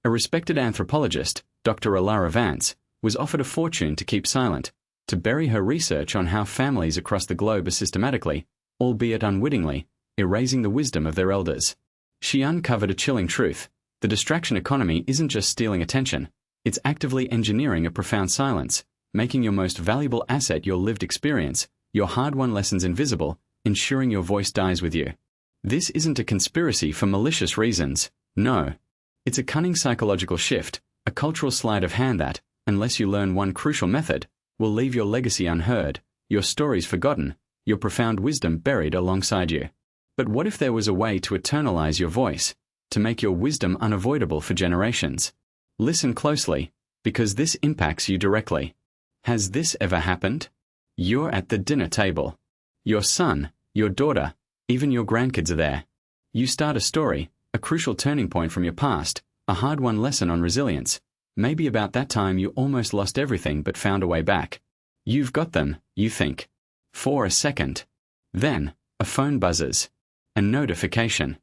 A respected anthropologist, Dr. Alara Vance, was offered a fortune to keep silent, to bury her research on how families across the globe are systematically, albeit unwittingly, erasing the wisdom of their elders. She uncovered a chilling truth. The distraction economy isn't just stealing attention, it's actively engineering a profound silence, making your most valuable asset your lived experience, your hard-won lessons invisible, ensuring your voice dies with you. This isn't a conspiracy for malicious reasons, no. It's a cunning psychological shift, a cultural sleight of hand that, unless you learn one crucial method, will leave your legacy unheard, your stories forgotten, your profound wisdom buried alongside you. But what if there was a way to eternalize your voice, to make your wisdom unavoidable for generations? Listen closely, because this impacts you directly. Has this ever happened? You're at the dinner table. Your son, your daughter, even your grandkids are there. You start a story, a crucial turning point from your past, a hard-won lesson on resilience, maybe about that time you almost lost everything but found a way back. You've got them, you think. For a second. Then, a phone buzzes. A notification.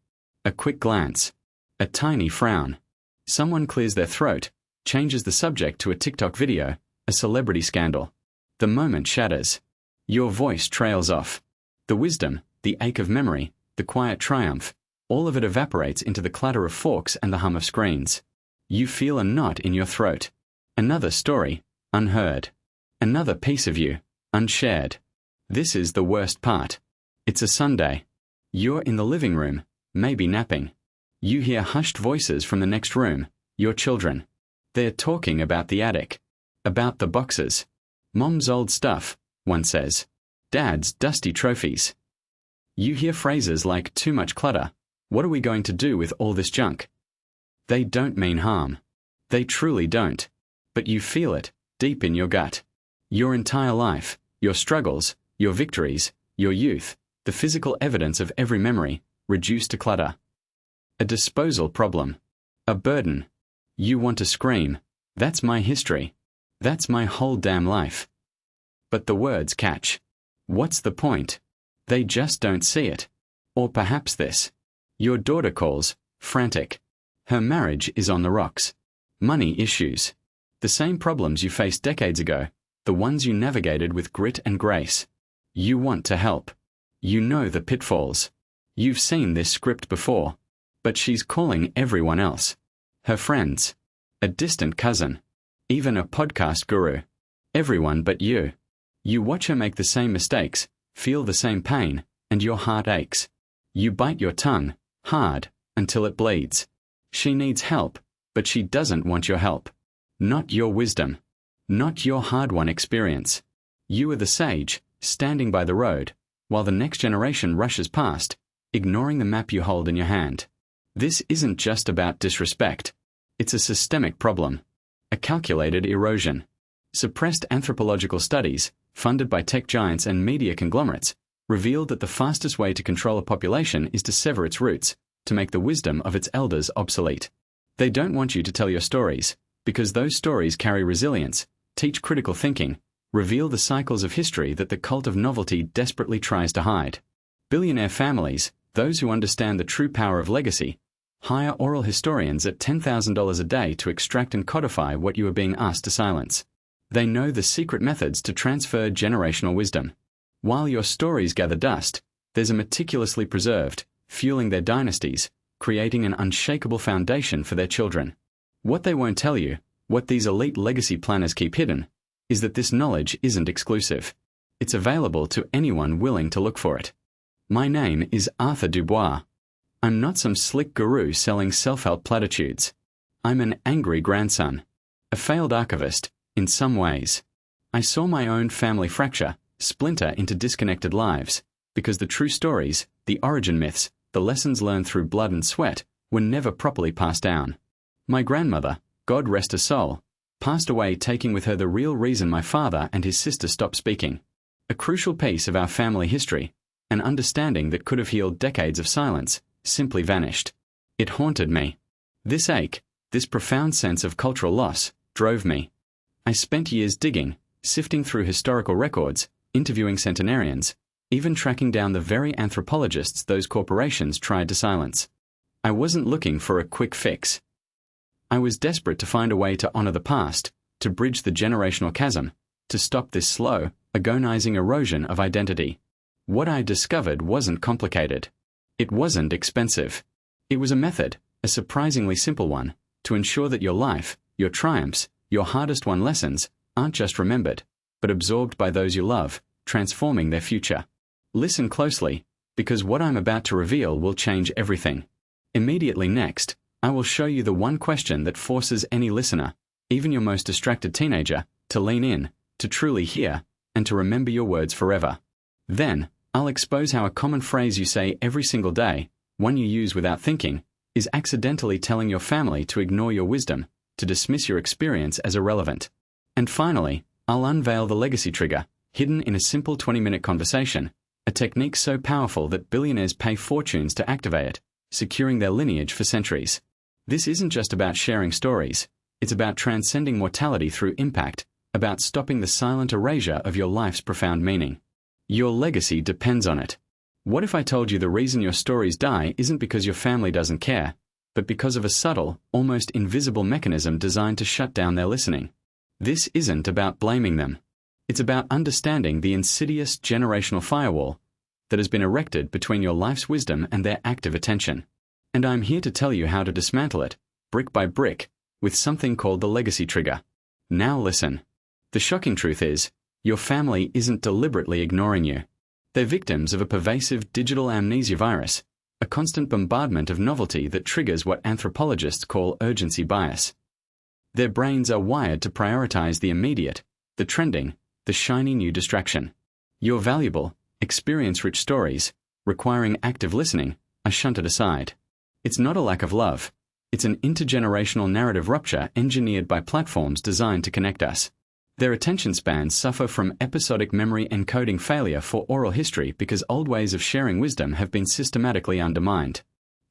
A quick glance. A tiny frown. Someone clears their throat, changes the subject to a TikTok video, a celebrity scandal. The moment shatters. Your voice trails off. The wisdom, the ache of memory, the quiet triumph, all of it evaporates into the clatter of forks and the hum of screens. You feel a knot in your throat. Another story, unheard. Another piece of you, unshared. This is the worst part. It's a Sunday. You're in the living room, maybe napping. You hear hushed voices from the next room, your children. They're talking about the attic. About the boxes. Mom's old stuff, one says. Dad's dusty trophies. You hear phrases like too much clutter. What are we going to do with all this junk? They don't mean harm. They truly don't. But you feel it, deep in your gut. Your entire life, your struggles, your victories, your youth, the physical evidence of every memory, reduced to clutter. A disposal problem. A burden. You want to scream, that's my history. That's my whole damn life. But the words catch. What's the point? They just don't see it. Or perhaps this. Your daughter calls, frantic. Her marriage is on the rocks. Money issues. The same problems you faced decades ago, the ones you navigated with grit and grace. You want to help. You know the pitfalls. You've seen this script before. But she's calling everyone else. Her friends. A distant cousin. Even a podcast guru. Everyone but you. You watch her make the same mistakes, feel the same pain, and your heart aches. You bite your tongue, hard, until it bleeds. She needs help, but she doesn't want your help. Not your wisdom. Not your hard-won experience. You are the sage, standing by the road, while the next generation rushes past, ignoring the map you hold in your hand. This isn't just about disrespect. It's a systemic problem. A calculated erosion. Suppressed anthropological studies, funded by tech giants and media conglomerates, revealed that the fastest way to control a population is to sever its roots, to make the wisdom of its elders obsolete. They don't want you to tell your stories, because those stories carry resilience, teach critical thinking, reveal the cycles of history that the cult of novelty desperately tries to hide. Billionaire families, those who understand the true power of legacy, hire oral historians at $10,000 a day to extract and codify what you are being asked to silence. They know the secret methods to transfer generational wisdom. While your stories gather dust, there's a meticulously preserved, fueling their dynasties, creating an unshakable foundation for their children. What they won't tell you, what these elite legacy planners keep hidden, is that this knowledge isn't exclusive. It's available to anyone willing to look for it. My name is Arthur Dubois. I'm not some slick guru selling self-help platitudes. I'm an angry grandson, a failed archivist, in some ways. I saw my own family fracture, splinter into disconnected lives, because the true stories, the origin myths, the lessons learned through blood and sweat, were never properly passed down. My grandmother, God rest her soul, passed away taking with her the real reason my father and his sister stopped speaking. A crucial piece of our family history, an understanding that could have healed decades of silence, simply vanished. It haunted me. This ache, this profound sense of cultural loss, drove me. I spent years digging, sifting through historical records, interviewing centenarians, even tracking down the very anthropologists those corporations tried to silence. I wasn't looking for a quick fix. I was desperate to find a way to honor the past, to bridge the generational chasm, to stop this slow, agonizing erosion of identity. What I discovered wasn't complicated. It wasn't expensive. It was a method, a surprisingly simple one, to ensure that your life, your triumphs, your hardest-won lessons, aren't just remembered, but absorbed by those you love, transforming their future. Listen closely, because what I'm about to reveal will change everything. Immediately next, I will show you the one question that forces any listener, even your most distracted teenager, to lean in, to truly hear, and to remember your words forever. Then, I'll expose how a common phrase you say every single day, one you use without thinking, is accidentally telling your family to ignore your wisdom, to dismiss your experience as irrelevant. And finally, I'll unveil the legacy trigger, hidden in a simple 20-minute conversation, a technique so powerful that billionaires pay fortunes to activate it, securing their lineage for centuries. This isn't just about sharing stories, it's about transcending mortality through impact, about stopping the silent erasure of your life's profound meaning. Your legacy depends on it. What if I told you the reason your stories die isn't because your family doesn't care, but because of a subtle, almost invisible mechanism designed to shut down their listening? This isn't about blaming them. It's about understanding the insidious generational firewall that has been erected between your life's wisdom and their active attention. And I'm here to tell you how to dismantle it, brick by brick, with something called the legacy trigger. Now listen. The shocking truth is, your family isn't deliberately ignoring you. They're victims of a pervasive digital amnesia virus, a constant bombardment of novelty that triggers what anthropologists call urgency bias. Their brains are wired to prioritize the immediate, the trending, the shiny new distraction. Your valuable, experience-rich stories, requiring active listening, are shunted aside. It's not a lack of love. It's an intergenerational narrative rupture engineered by platforms designed to connect us. Their attention spans suffer from episodic memory encoding failure for oral history because old ways of sharing wisdom have been systematically undermined.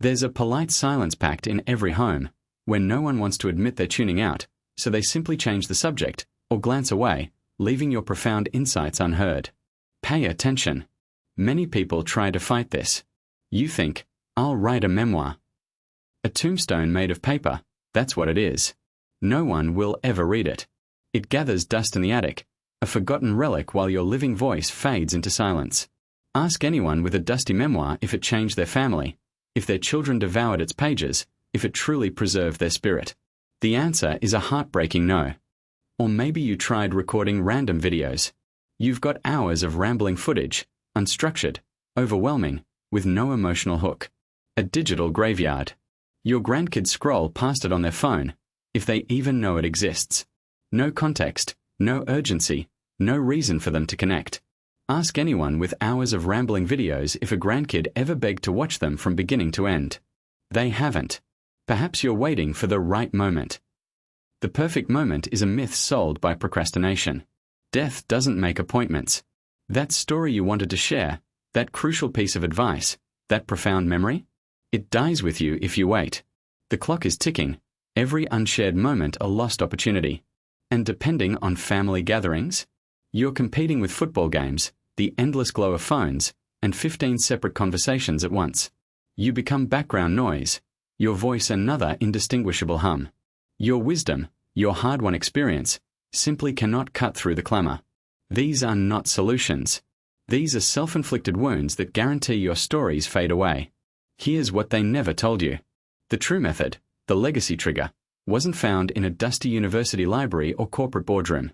There's a polite silence pact in every home, where no one wants to admit they're tuning out, so they simply change the subject, or glance away, leaving your profound insights unheard. Pay attention. Many people try to fight this. You think, I'll write a memoir. A tombstone made of paper, that's what it is. No one will ever read it. It gathers dust in the attic, a forgotten relic while your living voice fades into silence. Ask anyone with a dusty memoir if it changed their family, if their children devoured its pages, if it truly preserved their spirit. The answer is a heartbreaking no. Or maybe you tried recording random videos. You've got hours of rambling footage, unstructured, overwhelming, with no emotional hook. A digital graveyard. Your grandkids scroll past it on their phone, if they even know it exists. No context, no urgency, no reason for them to connect. Ask anyone with hours of rambling videos if a grandkid ever begged to watch them from beginning to end. They haven't. Perhaps you're waiting for the right moment. The perfect moment is a myth sold by procrastination. Death doesn't make appointments. That story you wanted to share, that crucial piece of advice, that profound memory, it dies with you if you wait. The clock is ticking, every unshared moment a lost opportunity. And depending on family gatherings, you're competing with football games, the endless glow of phones, and 15 separate conversations at once. You become background noise, your voice another indistinguishable hum. Your wisdom, your hard-won experience, simply cannot cut through the clamor. These are not solutions. These are self-inflicted wounds that guarantee your stories fade away. Here's what they never told you. The true method, the legacy trigger, wasn't found in a dusty university library or corporate boardroom.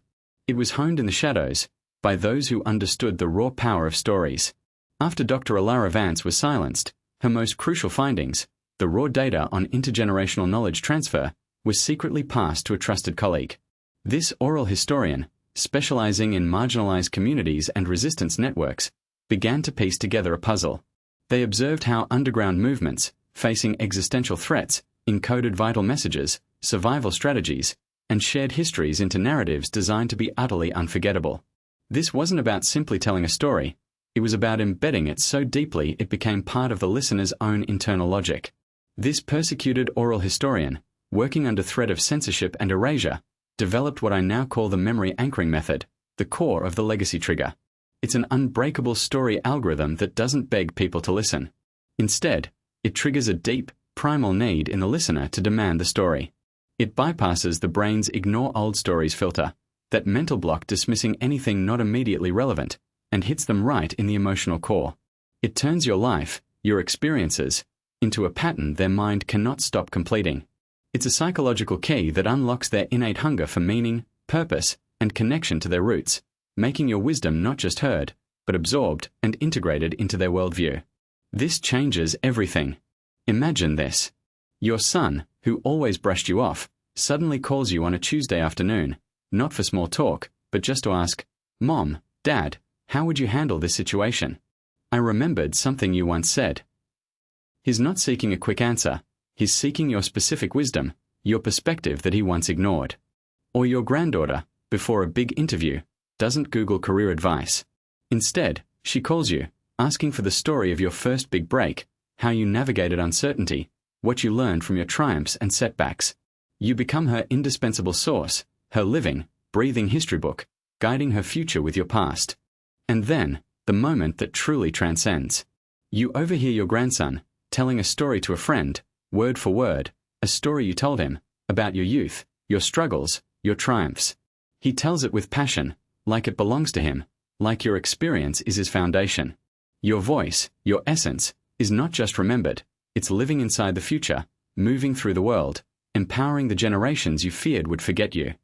It was honed in the shadows, by those who understood the raw power of stories. After Dr. Alara Vance was silenced, her most crucial findings, the raw data on intergenerational knowledge transfer, was secretly passed to a trusted colleague. This oral historian, specializing in marginalized communities and resistance networks, began to piece together a puzzle. They observed how underground movements, facing existential threats, encoded vital messages, survival strategies, and shared histories into narratives designed to be utterly unforgettable. This wasn't about simply telling a story, it was about embedding it so deeply it became part of the listener's own internal logic. This persecuted oral historian, working under threat of censorship and erasure, developed what I now call the memory anchoring method, the core of the legacy trigger. It's an unbreakable story algorithm that doesn't beg people to listen. Instead, it triggers a deep, primal need in the listener to demand the story. It bypasses the brain's ignore old stories filter, that mental block dismissing anything not immediately relevant, and hits them right in the emotional core. It turns your life, your experiences, into a pattern their mind cannot stop completing. It's a psychological key that unlocks their innate hunger for meaning, purpose, and connection to their roots, making your wisdom not just heard, but absorbed and integrated into their worldview. This changes everything. Imagine this. Your son, who always brushed you off, suddenly calls you on a Tuesday afternoon, not for small talk, but just to ask, "Mom, Dad, how would you handle this situation? I remembered something you once said." He's not seeking a quick answer. He's seeking your specific wisdom, your perspective that he once ignored. Or your granddaughter, before a big interview, doesn't Google career advice. Instead, she calls you, asking for the story of your first big break, how you navigated uncertainty, what you learned from your triumphs and setbacks. You become her indispensable source, her living, breathing history book, guiding her future with your past. And then, the moment that truly transcends. You overhear your grandson telling a story to a friend, word for word, a story you told him, about your youth, your struggles, your triumphs. He tells it with passion, like it belongs to him, like your experience is his foundation. Your voice, your essence, is not just remembered, it's living inside the future, moving through the world, empowering the generations you feared would forget you.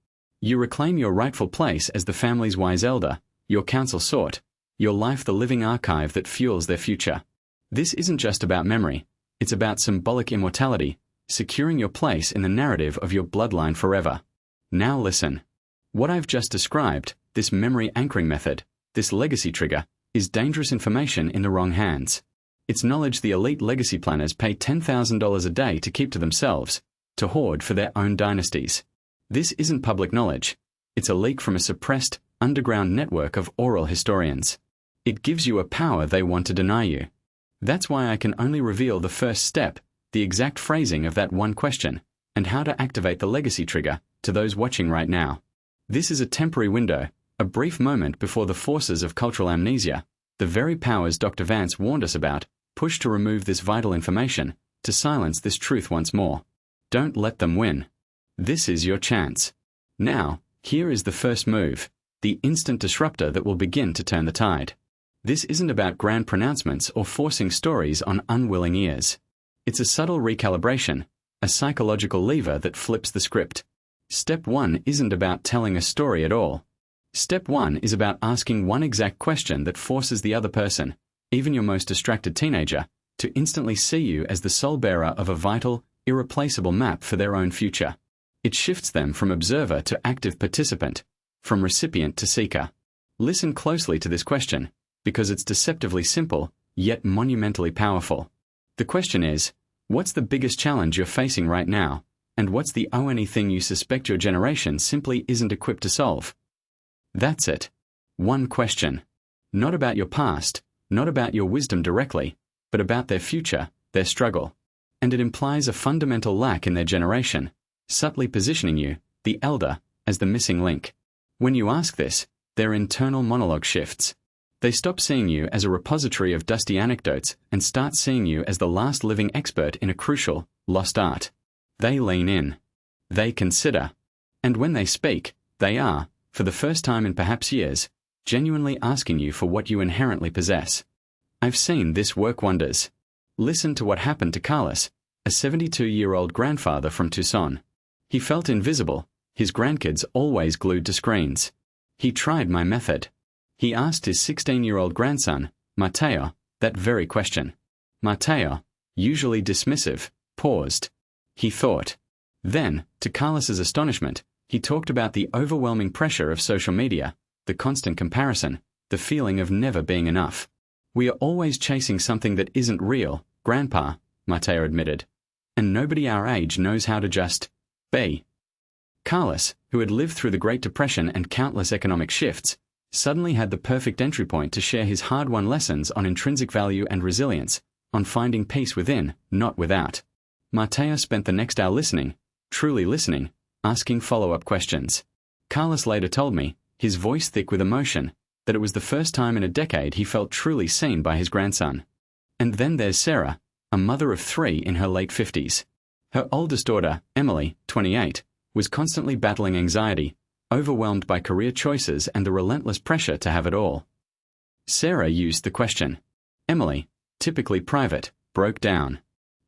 You reclaim your rightful place as the family's wise elder, your counsel sought, your life the living archive that fuels their future. This isn't just about memory, it's about symbolic immortality, securing your place in the narrative of your bloodline forever. Now listen. What I've just described, this memory anchoring method, this legacy trigger, is dangerous information in the wrong hands. It's knowledge the elite legacy planners pay $10,000 a day to keep to themselves, to hoard for their own dynasties. This isn't public knowledge. It's a leak from a suppressed, underground network of oral historians. It gives you a power they want to deny you. That's why I can only reveal the first step, the exact phrasing of that one question, and how to activate the legacy trigger, to those watching right now. This is a temporary window, a brief moment before the forces of cultural amnesia, the very powers Dr. Vance warned us about, push to remove this vital information, to silence this truth once more. Don't let them win. This is your chance. Now, here is the first move, the instant disruptor that will begin to turn the tide. This isn't about grand pronouncements or forcing stories on unwilling ears. It's a subtle recalibration, a psychological lever that flips the script. Step 1 isn't about telling a story at all. Step 1 is about asking one exact question that forces the other person, even your most distracted teenager, to instantly see you as the sole bearer of a vital, irreplaceable map for their own future. It shifts them from observer to active participant, from recipient to seeker. Listen closely to this question, because it's deceptively simple, yet monumentally powerful. The question is, what's the biggest challenge you're facing right now, and what's the only thing you suspect your generation simply isn't equipped to solve? That's it. One question. Not about your past, not about your wisdom directly, but about their future, their struggle. And it implies a fundamental lack in their generation, subtly positioning you, the elder, as the missing link. When you ask this, their internal monologue shifts. They stop seeing you as a repository of dusty anecdotes and start seeing you as the last living expert in a crucial, lost art. They lean in. They consider. And when they speak, they are, for the first time in perhaps years, genuinely asking you for what you inherently possess. I've seen this work wonders. Listen to what happened to Carlos, a 72-year-old grandfather from Tucson. He felt invisible, his grandkids always glued to screens. He tried my method. He asked his 16-year-old grandson, Mateo, that very question. Mateo, usually dismissive, paused. He thought. Then, to Carlos's astonishment, he talked about the overwhelming pressure of social media, the constant comparison, the feeling of never being enough. We are always chasing something that isn't real, Grandpa, Mateo admitted. And nobody our age knows how to just be. Carlos, who had lived through the Great Depression and countless economic shifts, suddenly had the perfect entry point to share his hard-won lessons on intrinsic value and resilience, on finding peace within, not without. Mateo spent the next hour listening, truly listening, asking follow-up questions. Carlos later told me, his voice thick with emotion, that it was the first time in a decade he felt truly seen by his grandson. And then there's Sarah, a mother of 3 in her late 50s. Her oldest daughter, Emily, 28, was constantly battling anxiety, overwhelmed by career choices and the relentless pressure to have it all. Sarah used the question. Emily, typically private, broke down.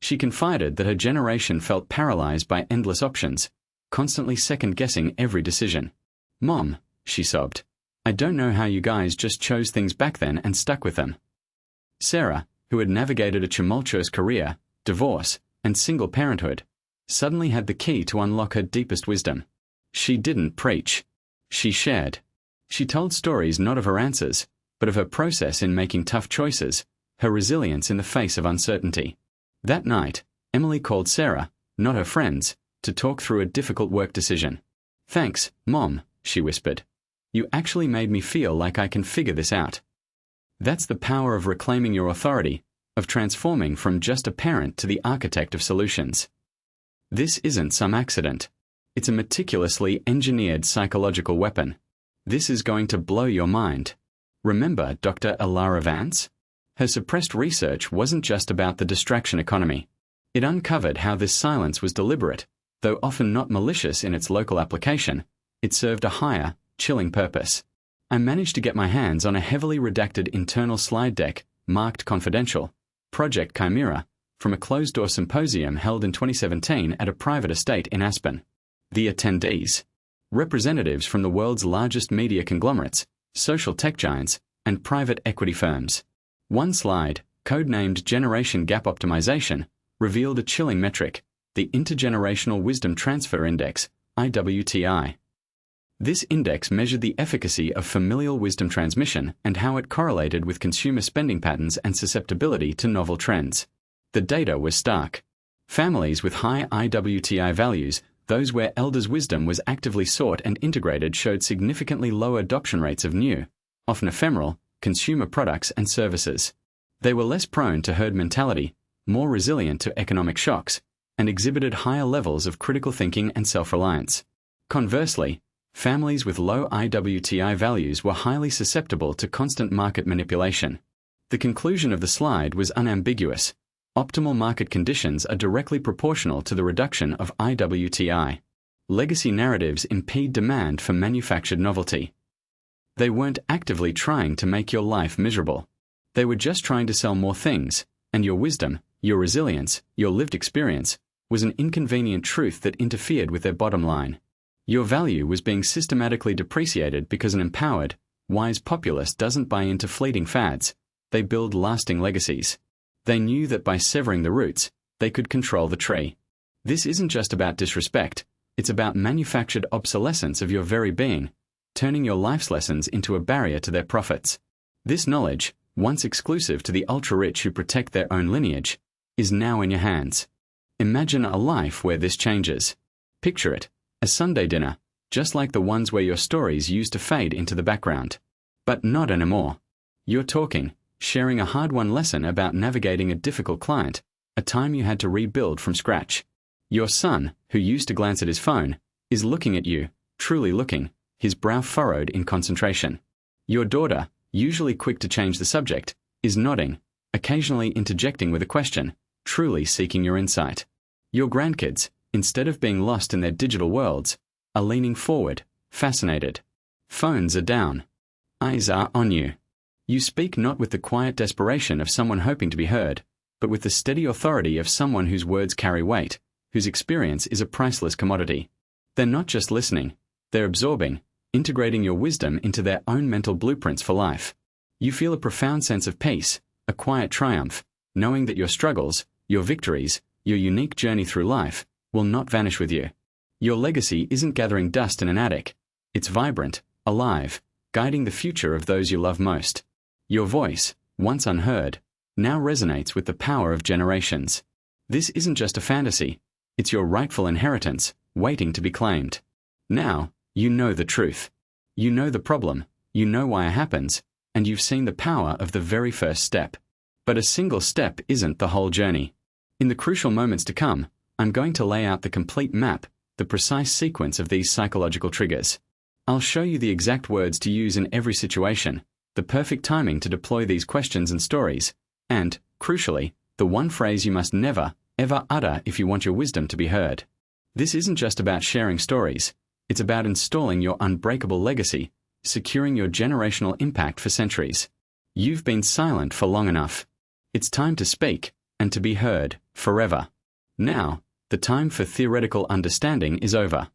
She confided that her generation felt paralyzed by endless options, constantly second-guessing every decision. "Mom," she sobbed, "I don't know how you guys just chose things back then and stuck with them." Sarah, who had navigated a tumultuous career, divorce, and single parenthood, suddenly had the key to unlock her deepest wisdom. She didn't preach. She shared. She told stories not of her answers, but of her process in making tough choices, her resilience in the face of uncertainty. That night, Emily called Sarah, not her friends, to talk through a difficult work decision. "Thanks, Mom," she whispered. "You actually made me feel like I can figure this out." That's the power of reclaiming your authority, of transforming from just a parent to the architect of solutions. This isn't some accident. It's a meticulously engineered psychological weapon. This is going to blow your mind. Remember Dr. Alara Vance? Her suppressed research wasn't just about the distraction economy. It uncovered how this silence was deliberate, though often not malicious in its local application. It served a higher, chilling purpose. I managed to get my hands on a heavily redacted internal slide deck, marked confidential, Project Chimera, from a closed-door symposium held in 2017 at a private estate in Aspen. The attendees: representatives from the world's largest media conglomerates, social tech giants, and private equity firms. One slide, codenamed Generation Gap Optimization, revealed a chilling metric, the Intergenerational Wisdom Transfer Index, IWTI. This index measured the efficacy of familial wisdom transmission and how it correlated with consumer spending patterns and susceptibility to novel trends. The data was stark. Families with high IWTI values, those where elders' wisdom was actively sought and integrated, showed significantly lower adoption rates of new, often ephemeral, consumer products and services. They were less prone to herd mentality, more resilient to economic shocks, and exhibited higher levels of critical thinking and self-reliance. Conversely, families with low IWTI values were highly susceptible to constant market manipulation. The conclusion of the slide was unambiguous. Optimal market conditions are directly proportional to the reduction of IWTI. Legacy narratives impede demand for manufactured novelty. They weren't actively trying to make your life miserable. They were just trying to sell more things, and your wisdom, your resilience, your lived experience, was an inconvenient truth that interfered with their bottom line. Your value was being systematically depreciated because an empowered, wise populace doesn't buy into fleeting fads. They build lasting legacies. They knew that by severing the roots, they could control the tree. This isn't just about disrespect, it's about manufactured obsolescence of your very being, turning your life's lessons into a barrier to their profits. This knowledge, once exclusive to the ultra-rich who protect their own lineage, is now in your hands. Imagine a life where this changes. Picture it, a Sunday dinner, just like the ones where your stories used to fade into the background. But not anymore. You're talking, sharing a hard-won lesson about navigating a difficult client, a time you had to rebuild from scratch. Your son, who used to glance at his phone, is looking at you, truly looking, his brow furrowed in concentration. Your daughter, usually quick to change the subject, is nodding, occasionally interjecting with a question, truly seeking your insight. Your grandkids, instead of being lost in their digital worlds, are leaning forward, fascinated. Phones are down. Eyes are on you. You speak not with the quiet desperation of someone hoping to be heard, but with the steady authority of someone whose words carry weight, whose experience is a priceless commodity. They're not just listening, they're absorbing, integrating your wisdom into their own mental blueprints for life. You feel a profound sense of peace, a quiet triumph, knowing that your struggles, your victories, your unique journey through life, will not vanish with you. Your legacy isn't gathering dust in an attic. It's vibrant, alive, guiding the future of those you love most. Your voice, once unheard, now resonates with the power of generations. This isn't just a fantasy. It's your rightful inheritance, waiting to be claimed. Now, you know the truth. You know the problem, you know why it happens, and you've seen the power of the very first step. But a single step isn't the whole journey. In the crucial moments to come, I'm going to lay out the complete map, the precise sequence of these psychological triggers. I'll show you the exact words to use in every situation, the perfect timing to deploy these questions and stories, and, crucially, the one phrase you must never, ever utter if you want your wisdom to be heard. This isn't just about sharing stories, it's about installing your unbreakable legacy, securing your generational impact for centuries. You've been silent for long enough. It's time to speak, and to be heard, forever. Now, the time for theoretical understanding is over.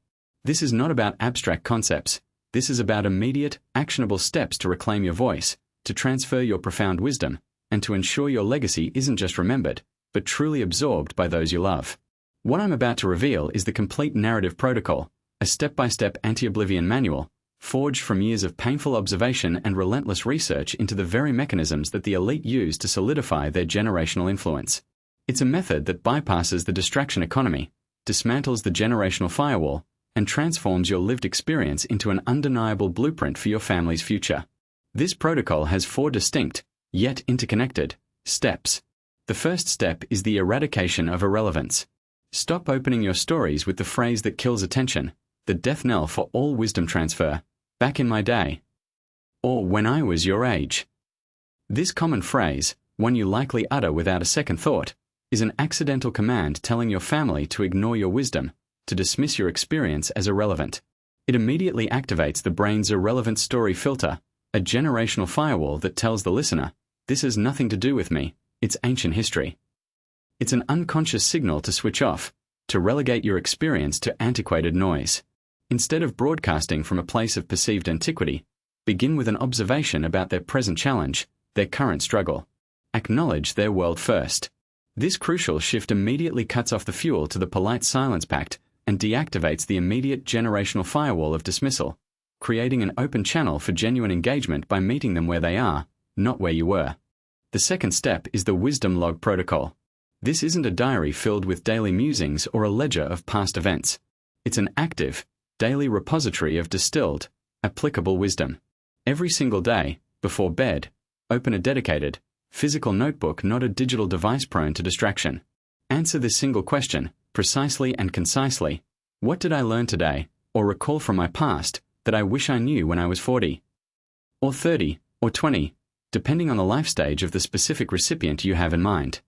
This is not about abstract concepts. This is about immediate, actionable steps to reclaim your voice, to transfer your profound wisdom, and to ensure your legacy isn't just remembered, but truly absorbed by those you love. What I'm about to reveal is the complete narrative protocol, a step-by-step anti-oblivion manual, forged from years of painful observation and relentless research into the very mechanisms that the elite use to solidify their generational influence. It's a method that bypasses the distraction economy, dismantles the generational firewall, and transforms your lived experience into an undeniable blueprint for your family's future. This protocol has 4 distinct, yet interconnected, steps. The first step is the eradication of irrelevance. Stop opening your stories with the phrase that kills attention, the death knell for all wisdom transfer, "back in my day," or "when I was your age." This common phrase, one you likely utter without a second thought, is an accidental command telling your family to ignore your wisdom, to dismiss your experience as irrelevant. It immediately activates the brain's irrelevant story filter, a generational firewall that tells the listener, "This has nothing to do with me, it's ancient history." It's an unconscious signal to switch off, to relegate your experience to antiquated noise. Instead of broadcasting from a place of perceived antiquity, begin with an observation about their present challenge, their current struggle. Acknowledge their world first. This crucial shift immediately cuts off the fuel to the polite silence pact and deactivates the immediate generational firewall of dismissal, creating an open channel for genuine engagement by meeting them where they are, not where you were. The second step is the wisdom log protocol. This isn't a diary filled with daily musings or a ledger of past events. It's an active, daily repository of distilled, applicable wisdom. Every single day, before bed, open a dedicated, physical notebook, not a digital device prone to distraction. Answer this single question, precisely and concisely. What did I learn today, or recall from my past, that I wish I knew when I was 40? Or 30, or 20, depending on the life stage of the specific recipient you have in mind.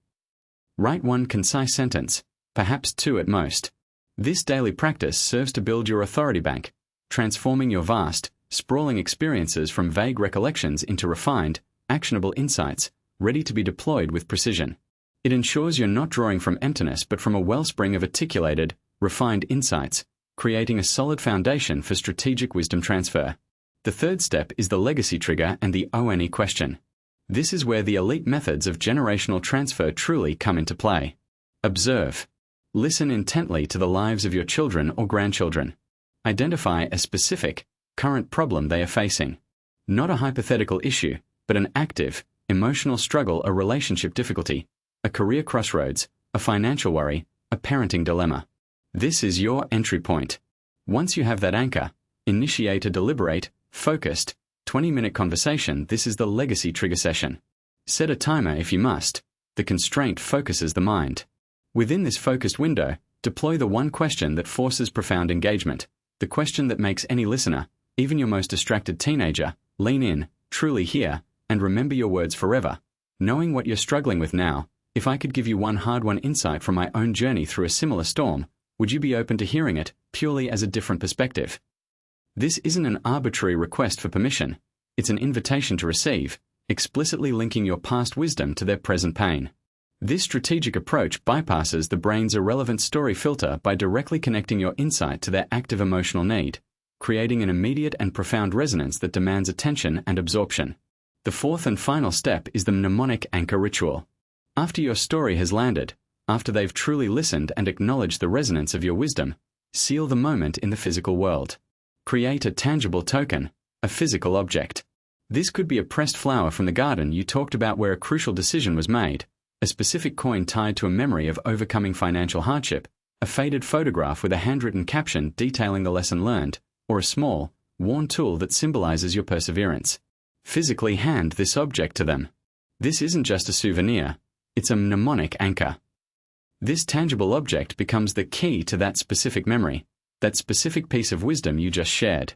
Write 1 concise sentence, perhaps 2 at most. This daily practice serves to build your authority bank, transforming your vast, sprawling experiences from vague recollections into refined, actionable insights, ready to be deployed with precision. It ensures you're not drawing from emptiness but from a wellspring of articulated, refined insights, creating a solid foundation for strategic wisdom transfer. The third step is the legacy trigger and the ONE question. This is where the elite methods of generational transfer truly come into play. Observe. Listen intently to the lives of your children or grandchildren. Identify a specific, current problem they are facing. Not a hypothetical issue, but an active, emotional struggle, a relationship difficulty, a career crossroads, a financial worry, a parenting dilemma. This is your entry point. Once you have that anchor, initiate a deliberate, focused, 20-minute conversation. This is the legacy trigger session. Set a timer if you must. The constraint focuses the mind. Within this focused window, deploy the one question that forces profound engagement, the question that makes any listener, even your most distracted teenager, lean in, truly hear, and remember your words forever. Knowing what you're struggling with now, if I could give you one hard-won insight from my own journey through a similar storm, would you be open to hearing it, purely as a different perspective? This isn't an arbitrary request for permission. It's an invitation to receive, explicitly linking your past wisdom to their present pain. This strategic approach bypasses the brain's irrelevant story filter by directly connecting your insight to their active emotional need, creating an immediate and profound resonance that demands attention and absorption. The fourth and final step is the mnemonic anchor ritual. After your story has landed, after they've truly listened and acknowledged the resonance of your wisdom, seal the moment in the physical world. Create a tangible token, a physical object. This could be a pressed flower from the garden you talked about where a crucial decision was made, a specific coin tied to a memory of overcoming financial hardship, a faded photograph with a handwritten caption detailing the lesson learned, or a small, worn tool that symbolizes your perseverance. Physically hand this object to them. This isn't just a souvenir, it's a mnemonic anchor. This tangible object becomes the key to that specific memory, that specific piece of wisdom you just shared.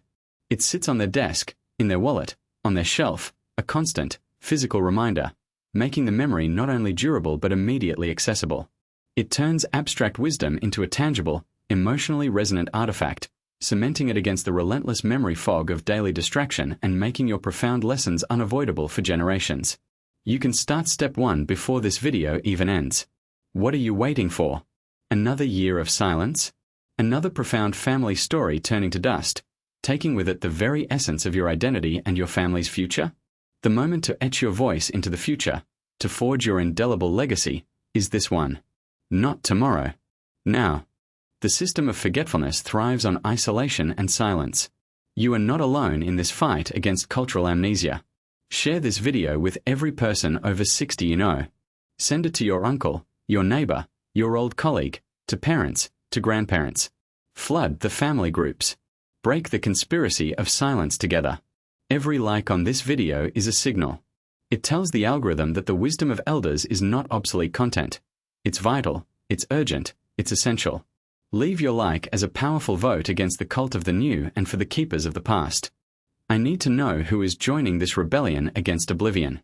It sits on their desk, in their wallet, on their shelf, a constant, physical reminder, making the memory not only durable but immediately accessible. It turns abstract wisdom into a tangible, emotionally resonant artifact, cementing it against the relentless memory fog of daily distraction and making your profound lessons unavoidable for generations. You can start step 1 before this video even ends. What are you waiting for? Another year of silence? Another profound family story turning to dust, taking with it the very essence of your identity and your family's future? The moment to etch your voice into the future, to forge your indelible legacy, is this one. Not tomorrow. Now. The system of forgetfulness thrives on isolation and silence. You are not alone in this fight against cultural amnesia. Share this video with every person over 60 you know. Send it to your uncle, your neighbor, your old colleague, to parents, to grandparents. Flood the family groups. Break the conspiracy of silence together. Every like on this video is a signal. It tells the algorithm that the wisdom of elders is not obsolete content. It's vital, it's urgent, it's essential. Leave your like as a powerful vote against the cult of the new and for the keepers of the past. I need to know who is joining this rebellion against oblivion.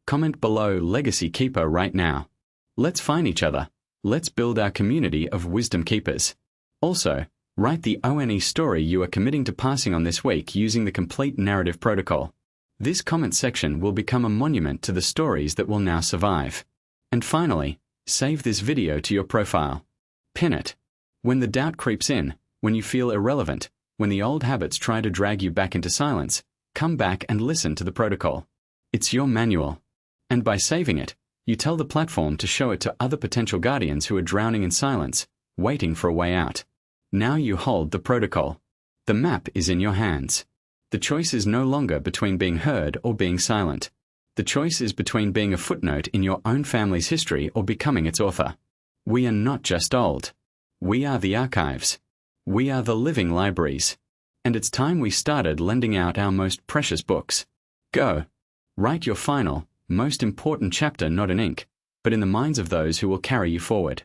Comment below Legacy Keeper right now. Let's find each other. Let's build our community of wisdom keepers. Also, write the ONE story you are committing to passing on this week using the complete narrative protocol. This comment section will become a monument to the stories that will now survive. And finally, save this video to your profile. Pin it. When the doubt creeps in, when you feel irrelevant, when the old habits try to drag you back into silence, come back and listen to the protocol. It's your manual. And by saving it, you tell the platform to show it to other potential guardians who are drowning in silence, waiting for a way out. Now you hold the protocol. The map is in your hands. The choice is no longer between being heard or being silent. The choice is between being a footnote in your own family's history or becoming its author. We are not just old. We are the archives. We are the living libraries. And it's time we started lending out our most precious books. Go. Write your final, most important chapter not in ink, but in the minds of those who will carry you forward.